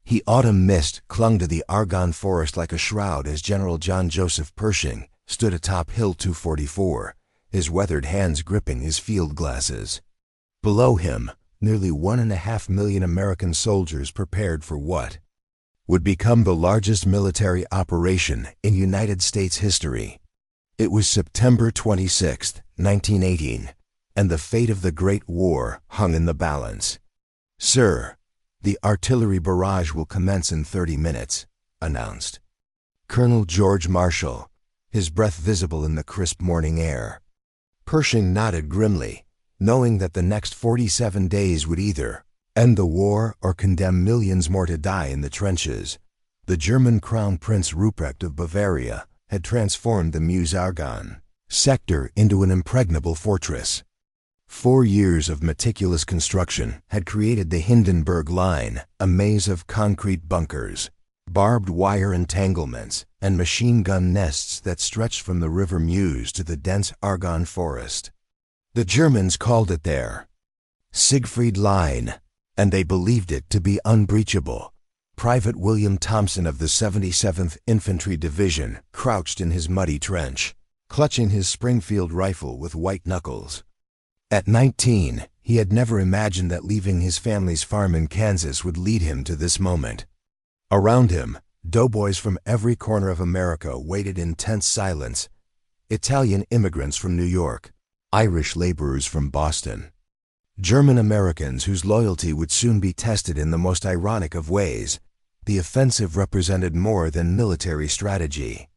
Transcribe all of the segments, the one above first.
The autumn mist clung to the Argonne forest like a shroud as General John Joseph Pershing stood atop Hill 244, his weathered hands gripping his field glasses. Below him, nearly 1.5 million American soldiers prepared for what would become the largest military operation in United States history. It was September 26, 1918, and the fate of the Great War hung in the balance. "Sir, the artillery barrage will commence in 30 minutes, announced Colonel George Marshall, his breath visible in the crisp morning air. Pershing nodded grimly, knowing that the next 47 days would either end the war or condemn millions more to die in the trenches. The German Crown Prince Ruprecht of Bavaria had transformed the Meuse-Argonne sector into an impregnable fortress. 4 years of meticulous construction had created the Hindenburg Line, a maze of concrete bunkers, barbed wire entanglements, and machine gun nests that stretched from the river Meuse to the dense Argonne forest. The Germans called it their Siegfried Line, and they believed it to be unbreachable. Private William Thompson of the 77th Infantry Division crouched in his muddy trench, clutching his Springfield rifle with white knuckles. At 19, he had never imagined that leaving his family's farm in Kansas would lead him to this moment. Around him, doughboys from every corner of America waited in tense silence. Italian immigrants from New York, Irish laborers from Boston, German Americans whose loyalty would soon be tested in the most ironic of ways. The offensive represented more than military strategy.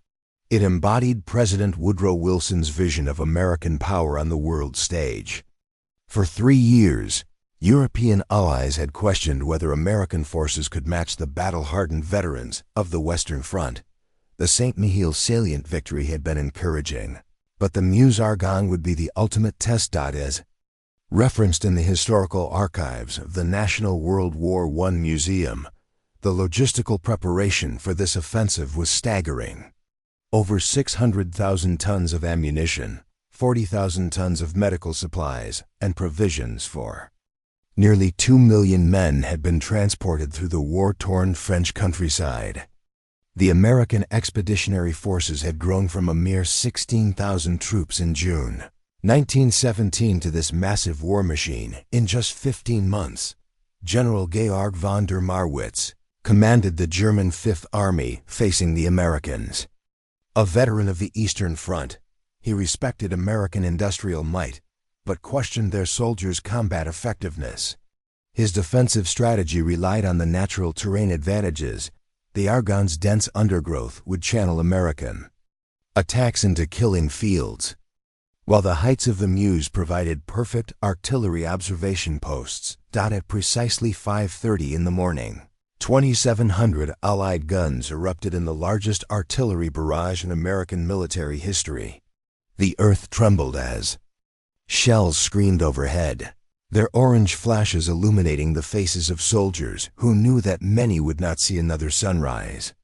It embodied President Woodrow Wilson's vision of American power on the world stage. For 3 years, European allies had questioned whether American forces could match the battle-hardened veterans of the Western Front. The St. Mihiel salient victory had been encouraging, but the Meuse-Argonne would be the ultimate test. As referenced in the historical archives of the National World War I Museum, the logistical preparation for this offensive was staggering. Over 600,000 tons of ammunition, 40,000 tons of medical supplies, and provisions for nearly 2 million men had been transported through the war-torn French countryside. The American Expeditionary Forces had grown from a mere 16,000 troops in June 1917 to this massive war machine in just 15 months. General Georg von der Marwitz commanded the German Fifth Army facing the Americans. A veteran of the Eastern Front, he respected American industrial might, but questioned their soldiers' combat effectiveness. His defensive strategy relied on the natural terrain advantages. The Argonne's dense undergrowth would channel American attacks into killing fields, while the heights of the Meuse provided perfect artillery observation posts. At precisely 5:30 in the morning, 2,700 Allied guns erupted in the largest artillery barrage in American military history. The earth trembled as shells screamed overhead, their orange flashes illuminating the faces of soldiers who knew that many would not see another sunrise.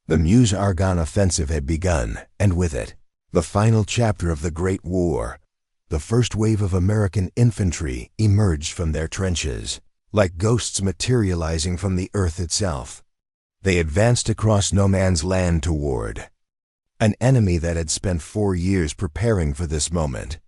The Meuse-Argonne offensive had begun, and with it, the final chapter of the Great War. The first wave of American infantry emerged from their trenches, like ghosts materializing from the earth itself. They advanced across no man's land toward an enemy that had spent 4 years preparing for this moment.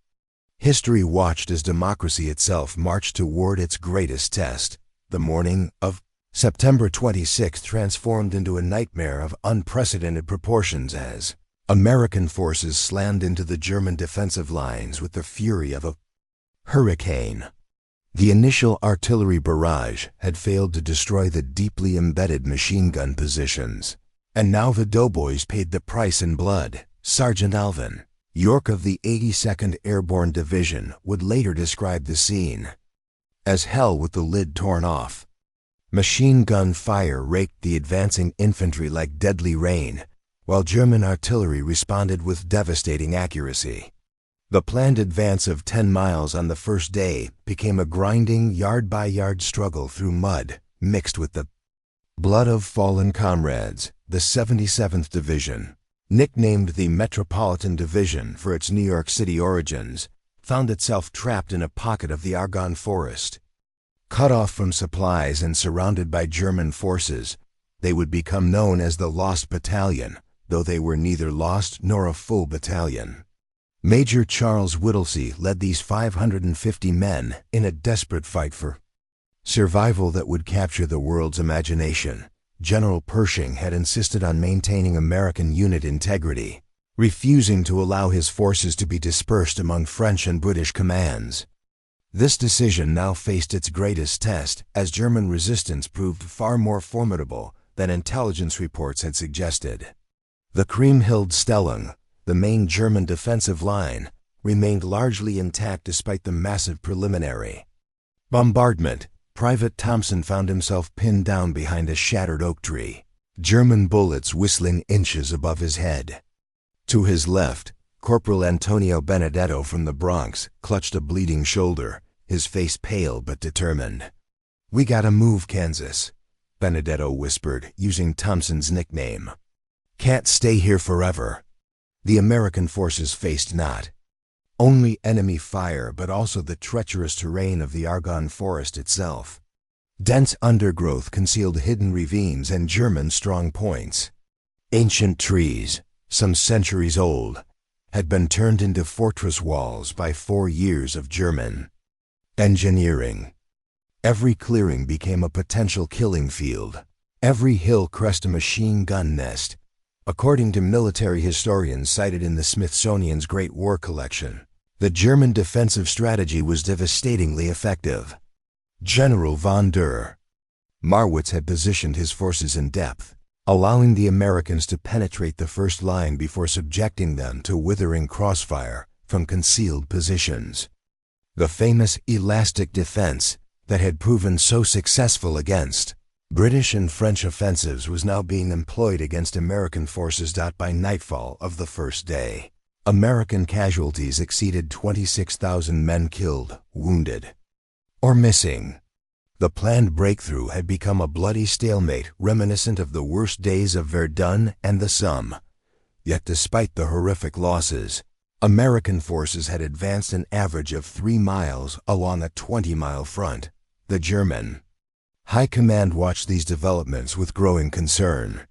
History watched as democracy itself marched toward its greatest test. The morning of September 26 transformed into a nightmare of unprecedented proportions as American forces slammed into the German defensive lines with the fury of a hurricane. The initial artillery barrage had failed to destroy the deeply embedded machine gun positions, and now the doughboys paid the price in blood. Sergeant Alvin York of the 82nd Airborne Division would later describe the scene as hell with the lid torn off. Machine gun fire raked the advancing infantry like deadly rain, while German artillery responded with devastating accuracy. The planned advance of 10 miles on the first day became a grinding yard-by-yard struggle through mud, mixed with the blood of fallen comrades. The 77th Division, nicknamed the Metropolitan Division for its New York City origins, found itself trapped in a pocket of the Argonne forest. Cut off from supplies and surrounded by German forces, they would become known as the Lost Battalion, though they were neither lost nor a full battalion. Major Charles Whittlesey led these 550 men in a desperate fight for survival that would capture the world's imagination. General Pershing had insisted on maintaining American unit integrity, refusing to allow his forces to be dispersed among French and British commands. This decision now faced its greatest test, as German resistance proved far more formidable than intelligence reports had suggested. The Kriemhilde-Stellung, the main German defensive line, remained largely intact despite the massive preliminary bombardment. Private Thompson found himself pinned down behind a shattered oak tree, German bullets whistling inches above his head. To his left, Corporal Antonio Benedetto from the Bronx clutched a bleeding shoulder, his face pale but determined. "We gotta move, Kansas," Benedetto whispered, using Thompson's nickname. "Can't stay here forever." The American forces faced not only enemy fire but also the treacherous terrain of the Argonne forest itself. Dense undergrowth concealed hidden ravines and German strong points. Ancient trees, some centuries old, had been turned into fortress walls by 4 years of German engineering. Every clearing became a potential killing field. Every hill crest a machine gun nest. According to military historians cited in the Smithsonian's Great War Collection, the German defensive strategy was devastatingly effective. General von der Marwitz had positioned his forces in depth, allowing the Americans to penetrate the first line before subjecting them to withering crossfire from concealed positions. The famous elastic defense that had proven so successful against British and French offensives was now being employed against American forces. By nightfall of the first day, American casualties exceeded 26,000 men killed, wounded, or missing. The planned breakthrough had become a bloody stalemate reminiscent of the worst days of Verdun and the Somme. Yet despite the horrific losses, American forces had advanced an average of 3 miles along a 20-mile front. The German High Command watched these developments with growing concern.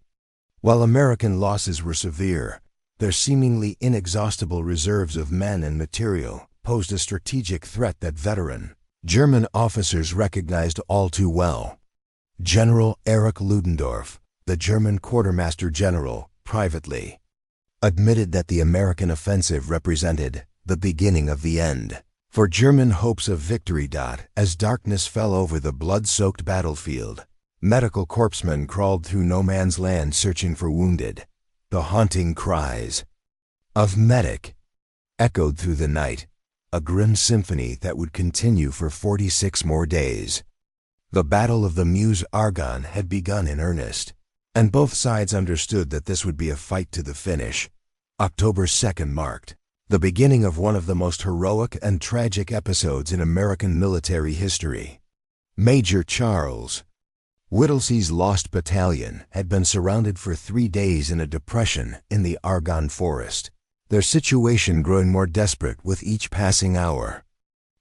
While American losses were severe, their seemingly inexhaustible reserves of men and material posed a strategic threat that veteran German officers recognized all too well. General Erich Ludendorff, the German quartermaster general, privately admitted that the American offensive represented the beginning of the end for German hopes of victory. As darkness fell over the blood-soaked battlefield, medical corpsmen crawled through no man's land searching for wounded. The haunting cries of medic echoed through the night, a grim symphony that would continue for 46 more days. The Battle of the Meuse-Argonne had begun in earnest, and both sides understood that this would be a fight to the finish. October 2nd marked the beginning of one of the most heroic and tragic episodes in American military history. Major Charles Whittlesey's Lost Battalion had been surrounded for 3 days in a depression in the Argonne forest, their situation growing more desperate with each passing hour.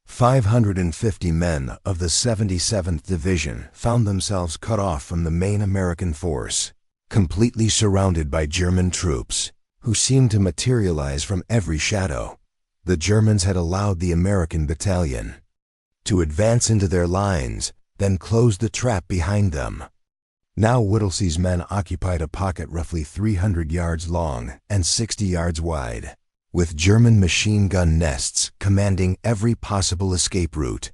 550 men of the 77th Division found themselves cut off from the main American force, completely surrounded by German troops, who seemed to materialize from every shadow. The Germans had allowed the American battalion to advance into their lines, then closed the trap behind them. Now Whittlesey's men occupied a pocket roughly 300 yards long and 60 yards wide, with German machine gun nests commanding every possible escape route.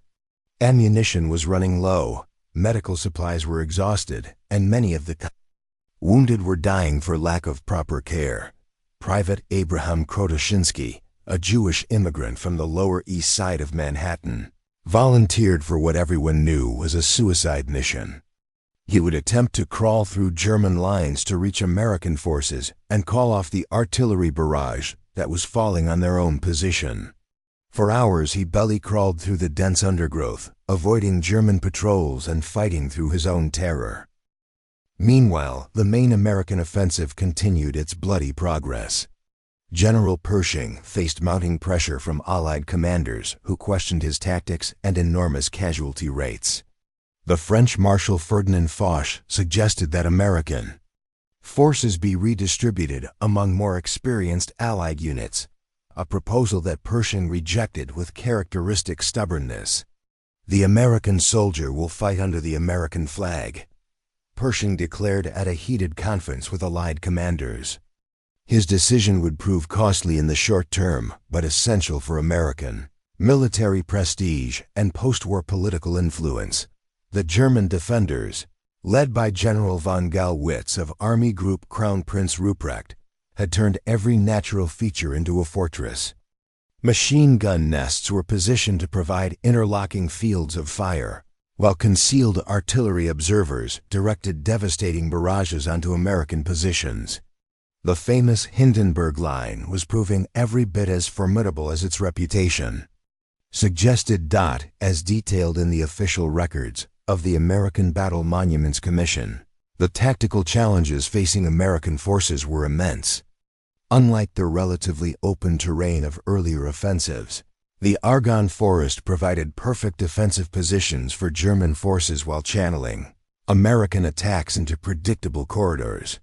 Ammunition was running low, medical supplies were exhausted, and many of the wounded were dying for lack of proper care. Private Abraham Krotoshinsky, a Jewish immigrant from the Lower East Side of Manhattan, volunteered for what everyone knew was a suicide mission. He would attempt to crawl through German lines to reach American forces and call off the artillery barrage that was falling on their own position. For hours he belly crawled through the dense undergrowth, avoiding German patrols and fighting through his own terror. Meanwhile, the main American offensive continued its bloody progress. General Pershing faced mounting pressure from Allied commanders who questioned his tactics and enormous casualty rates. The French Marshal Ferdinand Foch suggested that American forces be redistributed among more experienced Allied units, a proposal that Pershing rejected with characteristic stubbornness. "The American soldier will fight under the American flag," Pershing declared at a heated conference with Allied commanders. His decision would prove costly in the short term, but essential for American military prestige and post-war political influence. The German defenders, led by General von Gallwitz of Army Group Crown Prince Ruprecht, had turned every natural feature into a fortress. Machine gun nests were positioned to provide interlocking fields of fire, while concealed artillery observers directed devastating barrages onto American positions. The famous Hindenburg Line was proving every bit as formidable as its reputation. Suggested. As detailed in the official records of the American Battle Monuments Commission, the tactical challenges facing American forces were immense. Unlike the relatively open terrain of earlier offensives, the Argonne forest provided perfect defensive positions for German forces while channeling American attacks into predictable corridors.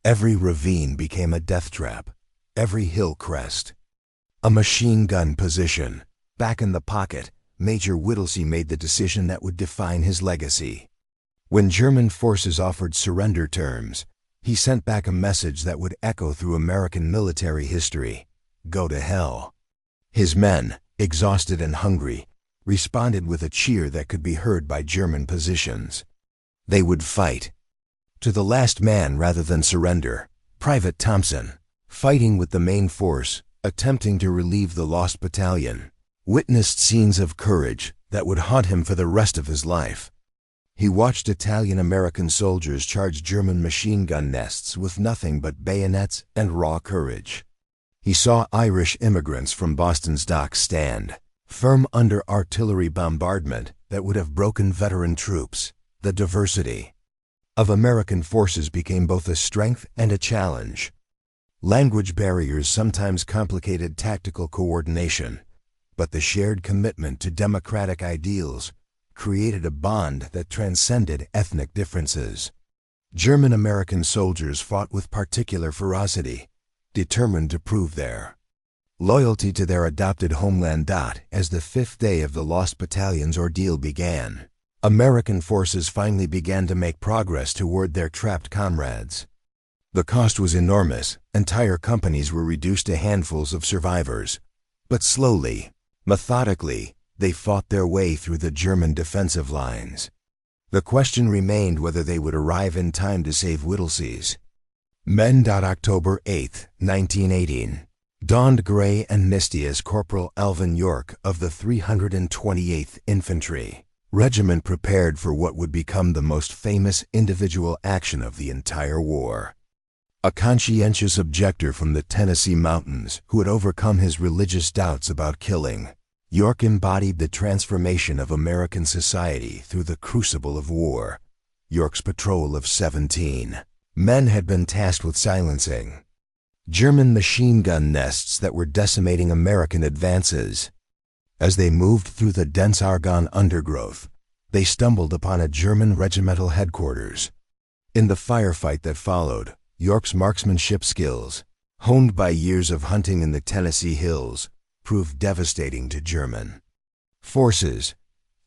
Every ravine became a death trap, every hill crest a machine gun position. Back in the pocket, Major Whittlesey made the decision that would define his legacy. When German forces offered surrender terms, he sent back a message that would echo through American military history: "Go to hell." His men, exhausted and hungry, responded with a cheer that could be heard by German positions. They would fight to the last man rather than surrender. Private Thompson, fighting with the main force, attempting to relieve the lost battalion, witnessed scenes of courage that would haunt him for the rest of his life. He watched Italian-American soldiers charge German machine gun nests with nothing but bayonets and raw courage. He saw Irish immigrants from Boston's docks stand firm under artillery bombardment that would have broken veteran troops. The diversity of American forces became both a strength and a challenge. Language barriers sometimes complicated tactical coordination, but the shared commitment to democratic ideals created a bond that transcended ethnic differences. German-American soldiers fought with particular ferocity, determined to prove their loyalty to their adopted homeland. As the fifth day of the Lost Battalion's ordeal began, American forces finally began to make progress toward their trapped comrades. The cost was enormous. Entire companies were reduced to handfuls of survivors. But slowly, methodically, they fought their way through the German defensive lines. The question remained whether they would arrive in time to save Whittlesey's men. October 8, 1918, dawned gray and misty as Corporal Alvin York of the 328th Infantry Regiment prepared for what would become the most famous individual action of the entire war. A conscientious objector from the Tennessee mountains who had overcome his religious doubts about killing, York embodied the transformation of American society through the crucible of war. York's patrol of 17 men had been tasked with silencing German machine gun nests that were decimating American advances. As they moved through the dense Argonne undergrowth, they stumbled upon a German regimental headquarters. In the firefight that followed, York's marksmanship skills, honed by years of hunting in the Tennessee hills, proved devastating to German forces.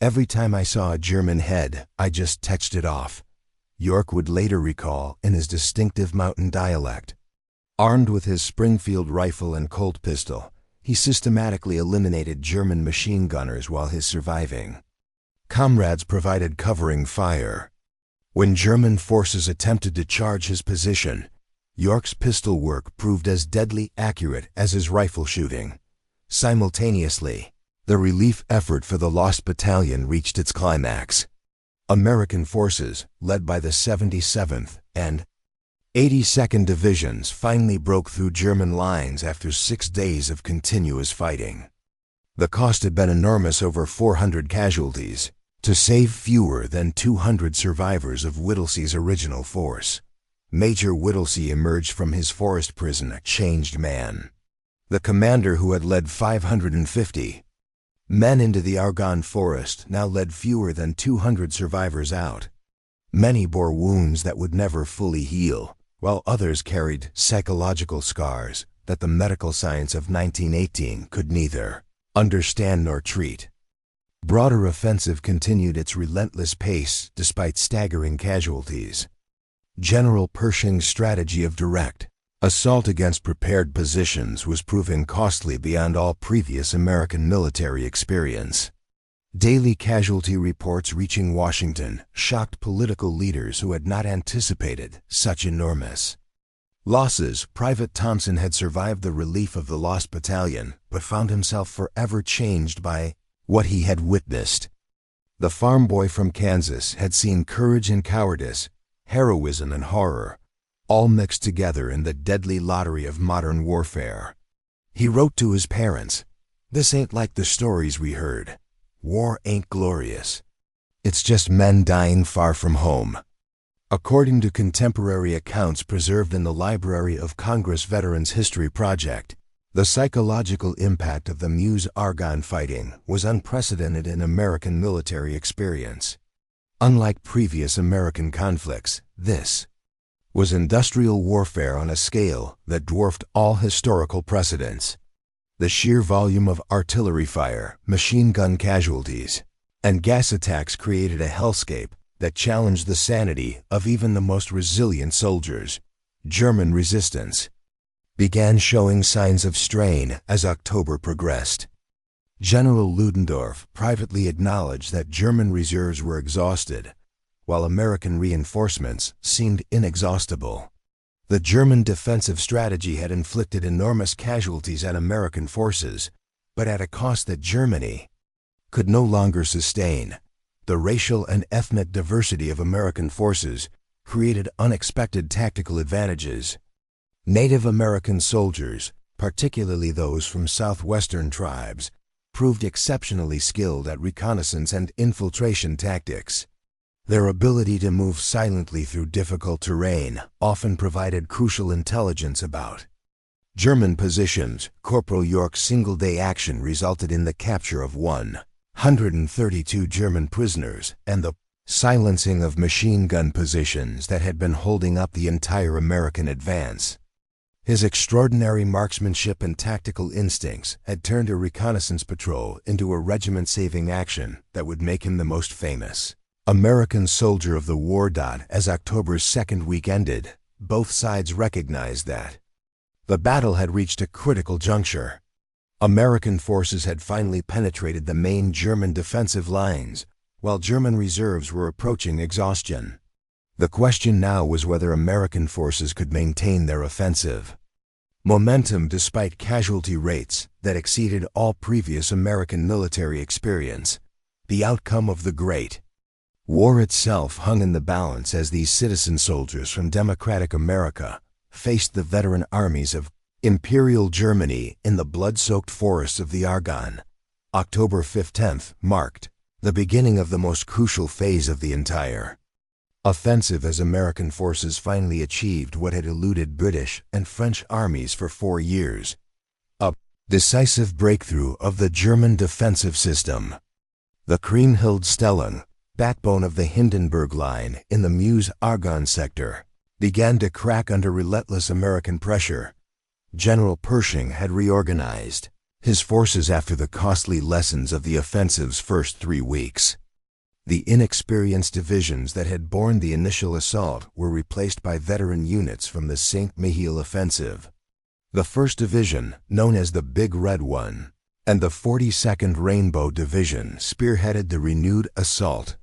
"Every time I saw a German head, I just touched it off," York would later recall in his distinctive mountain dialect. Armed with his Springfield rifle and Colt pistol, he systematically eliminated German machine gunners while his surviving comrades provided covering fire. When German forces attempted to charge his position, York's pistol work proved as deadly accurate as his rifle shooting. Simultaneously, the relief effort for the Lost Battalion reached its climax. American forces, led by the 77th and 82nd Divisions, finally broke through German lines after 6 days of continuous fighting. The cost had been enormous, over 400 casualties, to save fewer than 200 survivors of Whittlesey's original force. Major Whittlesey emerged from his forest prison a changed man. The commander who had led 550 Men into the Argonne forest now led fewer than 200 survivors out. Many bore wounds that would never fully heal, while others carried psychological scars that the medical science of 1918 could neither understand nor treat. Broader offensive continued its relentless pace despite staggering casualties. General Pershing's strategy of direct assault against prepared positions was proving costly beyond all previous American military experience. Daily casualty reports reaching Washington shocked political leaders who had not anticipated such enormous losses. Private Thompson had survived the relief of the lost battalion, but found himself forever changed by what he had witnessed. The farm boy from Kansas had seen courage and cowardice, heroism and horror, all mixed together in the deadly lottery of modern warfare. He wrote to his parents, "This ain't like the stories we heard. War ain't glorious. It's just men dying far from home." According to contemporary accounts preserved in the Library of Congress Veterans History Project, the psychological impact of the Meuse-Argonne fighting was unprecedented in American military experience. Unlike previous American conflicts, this was industrial warfare on a scale that dwarfed all historical precedents. The sheer volume of artillery fire, machine gun casualties, and gas attacks created a hellscape that challenged the sanity of even the most resilient soldiers. German resistance began showing signs of strain as October progressed. General Ludendorff privately acknowledged that German reserves were exhausted, while American reinforcements seemed inexhaustible. The German defensive strategy had inflicted enormous casualties on American forces, but at a cost that Germany could no longer sustain. The racial and ethnic diversity of American forces created unexpected tactical advantages. Native American soldiers, particularly those from southwestern tribes, proved exceptionally skilled at reconnaissance and infiltration tactics. Their ability to move silently through difficult terrain often provided crucial intelligence about German positions. Corporal York's single-day action resulted in the capture of 132 German prisoners and the silencing of machine gun positions that had been holding up the entire American advance. His extraordinary marksmanship and tactical instincts had turned a reconnaissance patrol into a regiment-saving action that would make him the most famous American soldier of the war. As October's second week ended, both sides recognized that the battle had reached a critical juncture. American forces had finally penetrated the main German defensive lines, while German reserves were approaching exhaustion. The question now was whether American forces could maintain their offensive momentum despite casualty rates that exceeded all previous American military experience. The outcome of the Great War itself hung in the balance as these citizen soldiers from democratic America faced the veteran armies of Imperial Germany in the blood-soaked forests of the Argonne. October 15th marked the beginning of the most crucial phase of the entire offensive as American forces finally achieved what had eluded British and French armies for 4 years: a decisive breakthrough of the German defensive system. The Kriemhilde-Stellung, backbone of the Hindenburg Line in the Meuse-Argonne sector, began to crack under relentless American pressure. General Pershing had reorganized his forces after the costly lessons of the offensive's first 3 weeks. The inexperienced divisions that had borne the initial assault were replaced by veteran units from the Saint-Mihiel offensive. The 1st Division, known as the Big Red One, and the 42nd Rainbow Division spearheaded the renewed assault.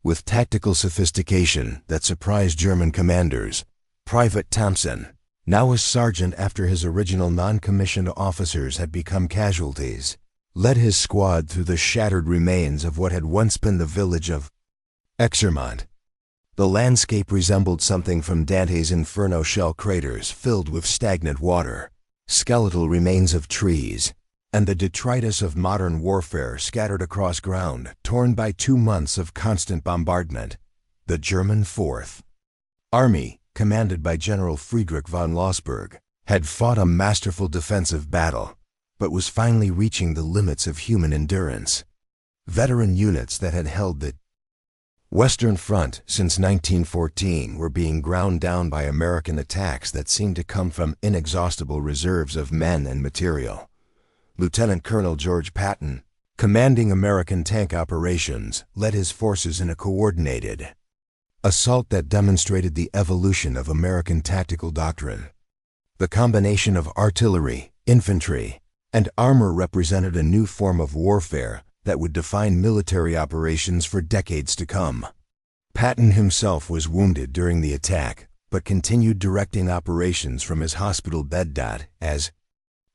With tactical sophistication that surprised German commanders, Private Thompson, now a sergeant after his original non-commissioned officers had become casualties, led his squad through the shattered remains of what had once been the village of Exermont. The landscape resembled something from Dante's Inferno: shell craters filled with stagnant water, skeletal remains of trees, and the detritus of modern warfare scattered across ground torn by 2 months of constant bombardment. The German Fourth Army, commanded by General Friedrich von Lossberg, had fought a masterful defensive battle, but was finally reaching the limits of human endurance. Veteran units that had held the Western Front since 1914 were being ground down by American attacks that seemed to come from inexhaustible reserves of men and material. Lieutenant Colonel George Patton, commanding American tank operations, led his forces in a coordinated assault that demonstrated the evolution of American tactical doctrine. The combination of artillery, infantry, and armor represented a new form of warfare that would define military operations for decades to come. Patton himself was wounded during the attack, but continued directing operations from his hospital bed. As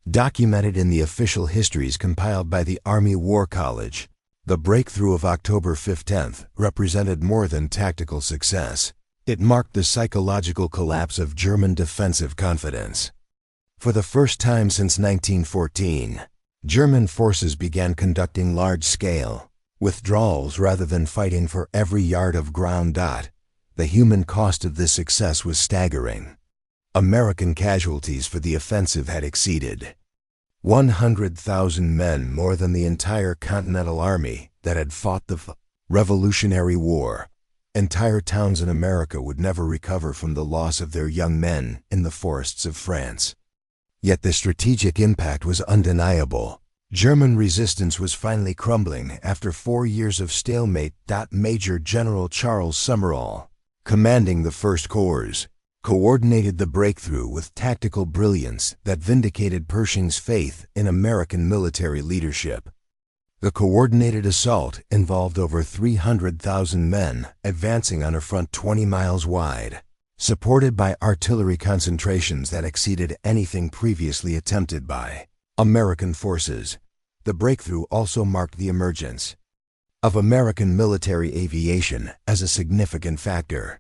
documented in the official histories compiled by the Army War College, the breakthrough of October 15th represented more than tactical success. It marked the psychological collapse of German defensive confidence. For the first time since 1914, German forces began conducting large-scale withdrawals rather than fighting for every yard of ground. The human cost of this success was staggering. American casualties for the offensive had exceeded 100,000 men, more than the entire Continental Army that had fought the Revolutionary War. Entire towns in America would never recover from the loss of their young men in the forests of France. Yet the strategic impact was undeniable. German resistance was finally crumbling after 4 years of stalemate. Major General Charles Summerall, commanding the First Corps, coordinated the breakthrough with tactical brilliance that vindicated Pershing's faith in American military leadership. The coordinated assault involved over 300,000 men advancing on a front 20 miles wide, supported by artillery concentrations that exceeded anything previously attempted by American forces. The breakthrough also marked the emergence of American military aviation as a significant factor.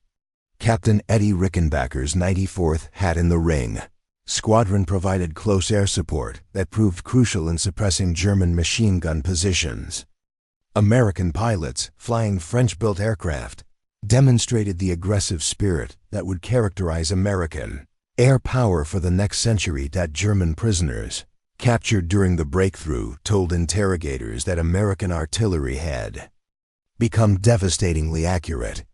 Captain Eddie Rickenbacker's 94th Hat in the Ring squadron provided close air support that proved crucial in suppressing German machine gun positions. American pilots flying French-built aircraft demonstrated the aggressive spirit that would characterize American air power for the next century. German prisoners captured during the breakthrough told interrogators that American artillery had become devastatingly accurate.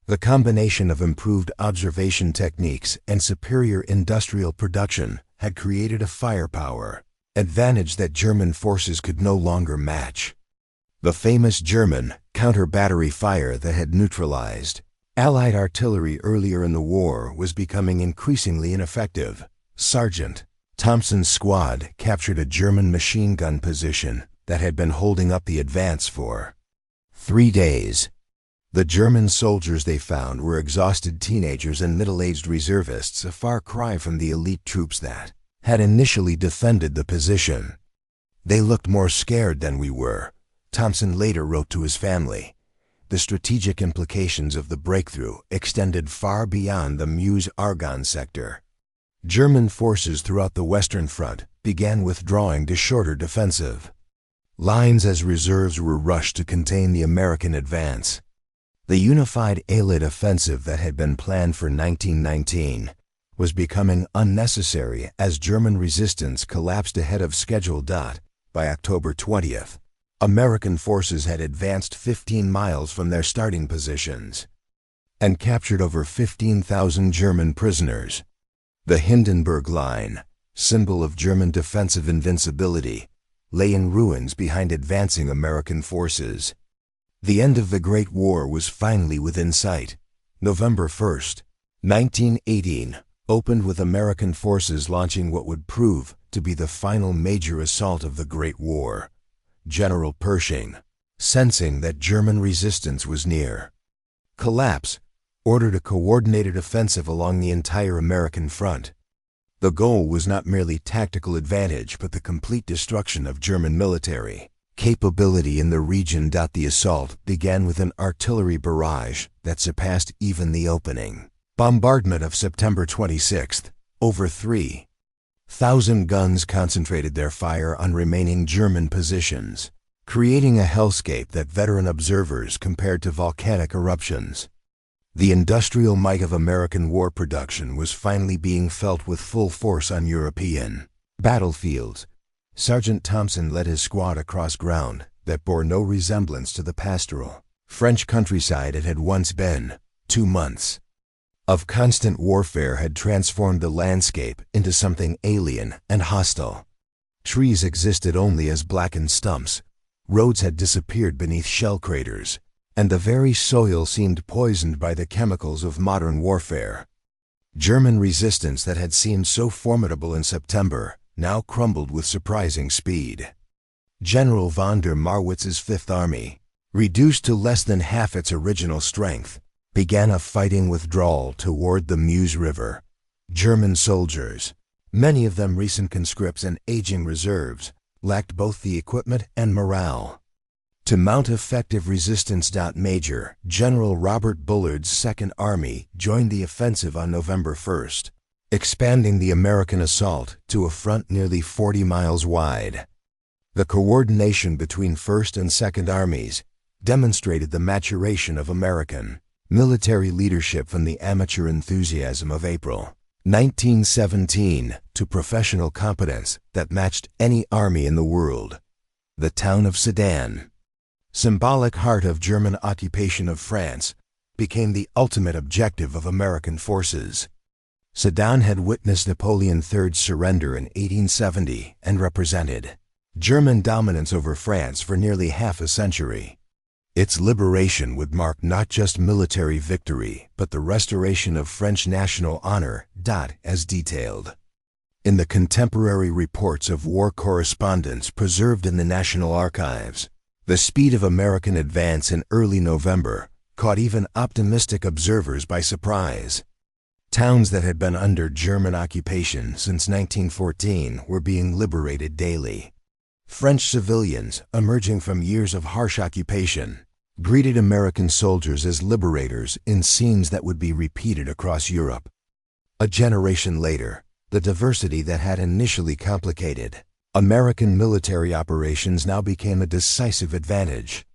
The combination of improved observation techniques and superior industrial production had created a firepower advantage that German forces could no longer match. The famous German counter-battery fire that had neutralized Allied artillery earlier in the war was becoming increasingly ineffective. Sergeant Thompson's squad captured a German machine gun position that had been holding up the advance for 3 days. The German soldiers they found were exhausted teenagers and middle-aged reservists, a far cry from the elite troops that had initially defended the position. "They looked more scared than we were," Thompson later wrote to his family. The strategic implications of the breakthrough extended far beyond the Meuse-Argonne sector. German forces throughout the Western Front began withdrawing to shorter defensive lines as reserves were rushed to contain the American advance. The unified Allied offensive that had been planned for 1919 was becoming unnecessary as German resistance collapsed ahead of schedule. By October 20th, American forces had advanced 15 miles from their starting positions and captured over 15,000 German prisoners. The Hindenburg Line, symbol of German defensive invincibility, lay in ruins behind advancing American forces. The end of the Great War was finally within sight. November 1st, 1918, opened with American forces launching what would prove to be the final major assault of the Great War. General Pershing, sensing that German resistance was near collapse, ordered a coordinated offensive along the entire American front. The goal was not merely tactical advantage but the complete destruction of German military capability in the region. The assault began with an artillery barrage that surpassed even the opening bombardment of September 26th. Over 3,000 guns concentrated their fire on remaining German positions, creating a hellscape that veteran observers compared to volcanic eruptions. The industrial might of American war production was finally being felt with full force on European battlefields. Sergeant Thompson led his squad across ground that bore no resemblance to the pastoral French countryside it had once been. 2 months of constant warfare had transformed the landscape into something alien and hostile. Trees existed only as blackened stumps, roads had disappeared beneath shell craters, and the very soil seemed poisoned by the chemicals of modern warfare. German resistance that had seemed so formidable in September now crumbled with surprising speed. General von der Marwitz's Fifth Army, reduced to less than half its original strength, began a fighting withdrawal toward the Meuse River. German soldiers, many of them recent conscripts and aging reserves, lacked both the equipment and morale. To mount effective resistance, Major General Robert Bullard's Second Army joined the offensive on November 1st, expanding the American assault to a front nearly 40 miles wide. The coordination between First and Second Armies demonstrated the maturation of American military leadership from the amateur enthusiasm of April 1917 to professional competence that matched any army in the world. The town of Sedan, symbolic heart of German occupation of France, became the ultimate objective of American forces. Sedan had witnessed Napoleon III's surrender in 1870 and represented German dominance over France for nearly half a century. Its liberation would mark not just military victory, but the restoration of French national honor, as detailed in the contemporary reports of war correspondents preserved in the National Archives. The speed of American advance in early November caught even optimistic observers by surprise. Towns that had been under German occupation since 1914 were being liberated daily. French civilians, emerging from years of harsh occupation, greeted American soldiers as liberators in scenes that would be repeated across Europe. A generation later, the diversity that had initially complicated American military operations now became a decisive advantage.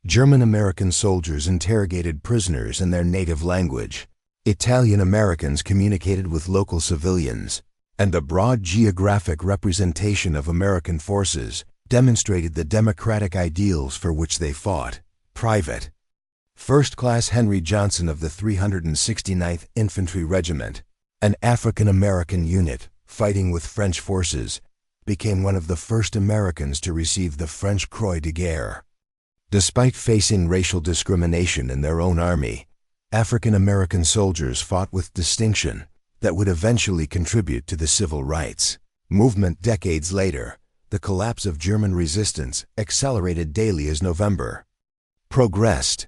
German-American soldiers interrogated prisoners in their native language. Italian-Americans communicated with local civilians, and the broad geographic representation of American forces demonstrated the democratic ideals for which they fought. Private First Class Henry Johnson of the 369th Infantry Regiment, an African-American unit fighting with French forces, became one of the first Americans to receive the French Croix de Guerre. Despite facing racial discrimination in their own army, African-American soldiers fought with distinction that would eventually contribute to the civil rights movement. Decades later, the collapse of German resistance accelerated daily as November progressed.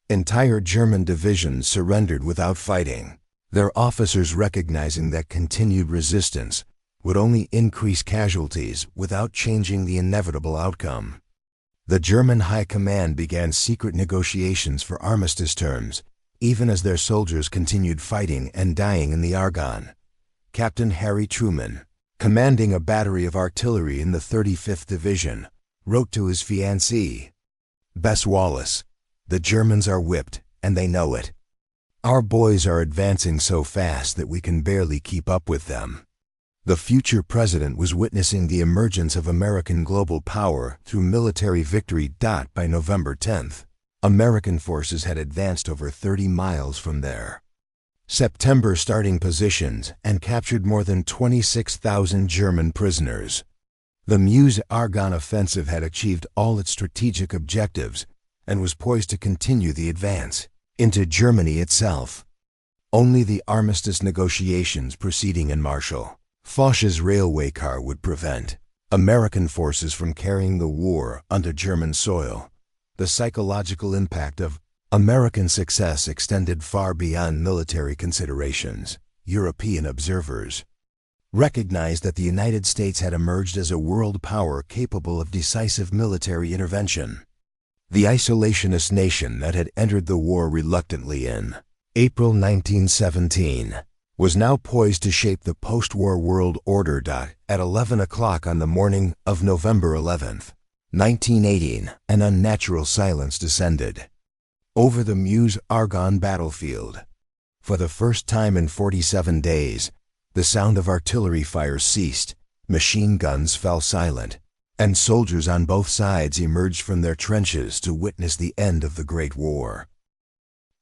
Entire German divisions surrendered without fighting, their officers recognizing that continued resistance would only increase casualties without changing the inevitable outcome. The German High Command began secret negotiations for armistice terms, even as their soldiers continued fighting and dying in the Argonne. Captain Harry Truman, commanding a battery of artillery in the 35th Division, wrote to his fiancée, Bess Wallace, "The Germans are whipped, and they know it. Our boys are advancing so fast that we can barely keep up with them." The future president was witnessing the emergence of American global power through military victory. By November 10th, American forces had advanced over 30 miles from their September starting positions and captured more than 26,000 German prisoners. The Meuse-Argonne offensive had achieved all its strategic objectives and was poised to continue the advance into Germany itself. Only the armistice negotiations proceeding in Marshal Foch's railway car would prevent American forces from carrying the war onto German soil. The psychological impact of American success extended far beyond military considerations. European observers recognized that the United States had emerged as a world power capable of decisive military intervention. The isolationist nation that had entered the war reluctantly in April 1917 was now poised to shape the post-war world order. At 11 o'clock on the morning of November 11th, 1918, an unnatural silence descended over the Meuse-Argonne battlefield. For the first time in 47 days, the sound of artillery fire ceased, Machine guns fell silent, and soldiers on both sides emerged from their trenches to witness the end of the Great War.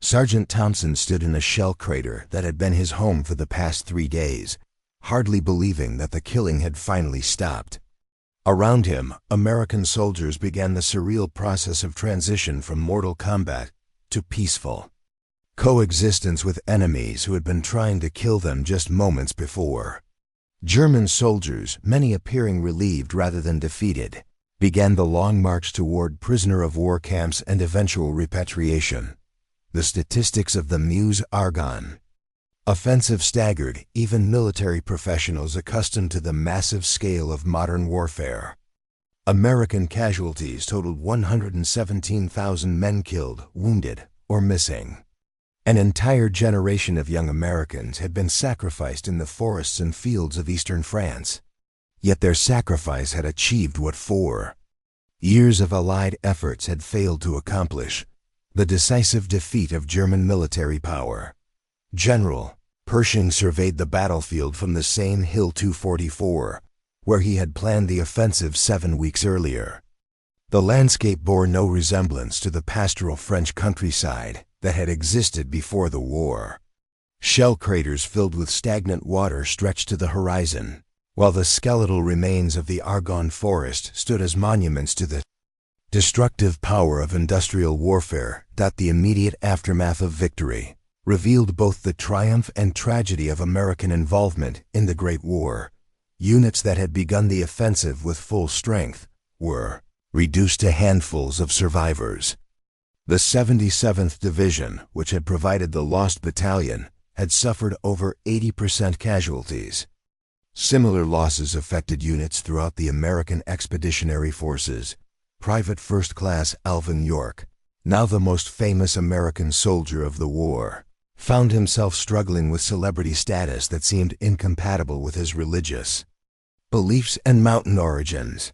Sergeant Thompson stood in a shell crater that had been his home for the past 3 days, hardly believing that the killing had finally stopped. Around him, American soldiers began the surreal process of transition from mortal combat to peaceful coexistence with enemies who had been trying to kill them just moments before. German soldiers, many appearing relieved rather than defeated, began the long march toward prisoner-of-war camps and eventual repatriation. The statistics of the Meuse Argonne offensive staggered even military professionals accustomed to the massive scale of modern warfare. American casualties totaled 117,000 men killed, wounded, or missing. An entire generation of young Americans had been sacrificed in the forests and fields of eastern France. Yet their sacrifice had achieved what 4 years of Allied efforts had failed to accomplish: the decisive defeat of German military power. General Pershing surveyed the battlefield from the same Hill 244, where he had planned the offensive 7 weeks earlier. The landscape bore no resemblance to the pastoral French countryside that had existed before the war. Shell craters filled with stagnant water stretched to the horizon, while the skeletal remains of the Argonne forest stood as monuments to the destructive power of industrial warfare. The immediate aftermath of victory revealed both the triumph and tragedy of American involvement in the Great War. Units that had begun the offensive with full strength were reduced to handfuls of survivors. The 77th Division, which had provided the lost battalion, had suffered over 80% casualties. Similar losses affected units throughout the American Expeditionary Forces. Private First Class Alvin York, now the most famous American soldier of the war, found himself struggling with celebrity status that seemed incompatible with his religious beliefs and mountain origins.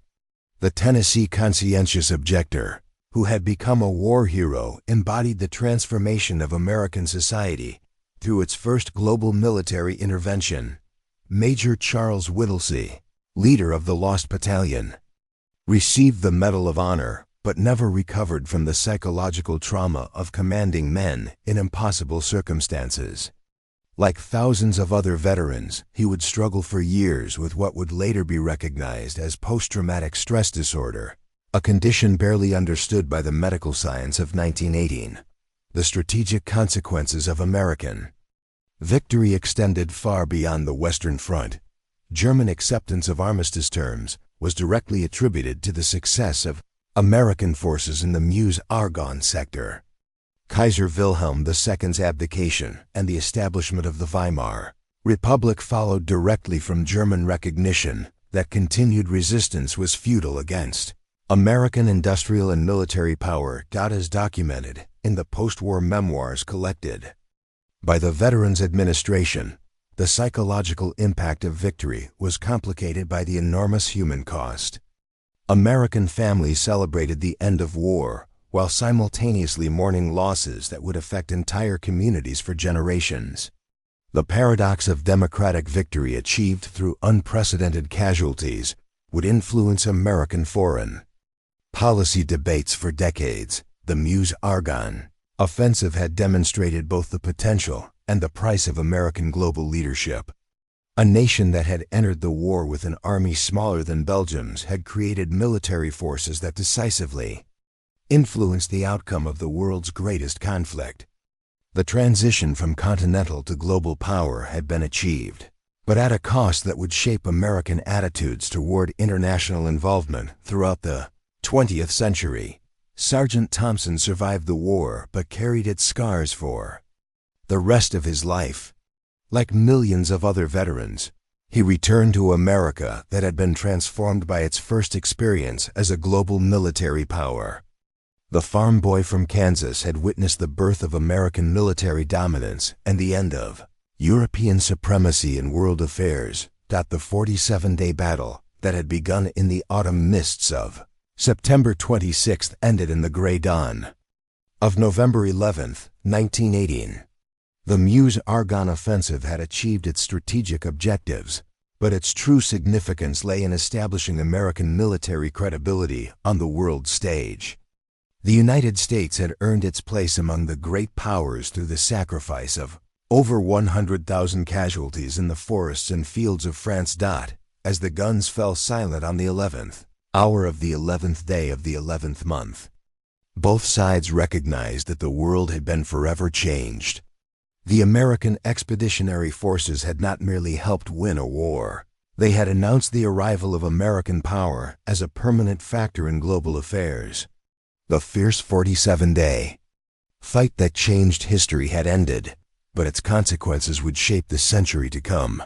The Tennessee conscientious objector, who had become a war hero, embodied the transformation of American society through its first global military intervention. Major Charles Whittlesey, leader of the Lost Battalion, received the Medal of Honor, but never recovered from the psychological trauma of commanding men in impossible circumstances. Like thousands of other veterans, he would struggle for years with what would later be recognized as post-traumatic stress disorder, a condition barely understood by the medical science of 1918. The strategic consequences of American victory extended far beyond the Western Front. German acceptance of armistice terms was directly attributed to the success of American forces in the Meuse-Argonne sector. Kaiser Wilhelm II's abdication and the establishment of the Weimar Republic followed directly from German recognition that continued resistance was futile against American industrial and military power, as documented in the post-war memoirs collected by the Veterans Administration. The psychological impact of victory was complicated by the enormous human cost. American families celebrated the end of war while simultaneously mourning losses that would affect entire communities for generations. The paradox of democratic victory achieved through unprecedented casualties would influence American foreign policy debates for decades. The Meuse-Argonne offensive had demonstrated both the potential and the price of American global leadership. A nation that had entered the war with an army smaller than Belgium's had created military forces that decisively influenced the outcome of the world's greatest conflict. The transition from continental to global power had been achieved, but at a cost that would shape American attitudes toward international involvement throughout the 20th century. Sergeant Thompson survived the war but carried its scars for the rest of his life. Like millions of other veterans, he returned to America that had been transformed by its first experience as a global military power. The farm boy from Kansas had witnessed the birth of American military dominance and the end of European supremacy in world affairs. The 47-day battle that had begun in the autumn mists of September 26th ended in the gray dawn of November 11th, 1918. The Meuse-Argonne offensive had achieved its strategic objectives, But its true significance lay in establishing American military credibility on the world stage. The United States had earned its place among the great powers through the sacrifice of over 100,000 casualties in the forests and fields of France. As the guns fell silent on the 11th hour of the 11th day of the 11th month, both sides recognized that the world had been forever changed. The American Expeditionary Forces had not merely helped win a war. They had announced the arrival of American power as a permanent factor in global affairs. The fierce 47-day fight that changed history had ended, but its consequences would shape the century to come.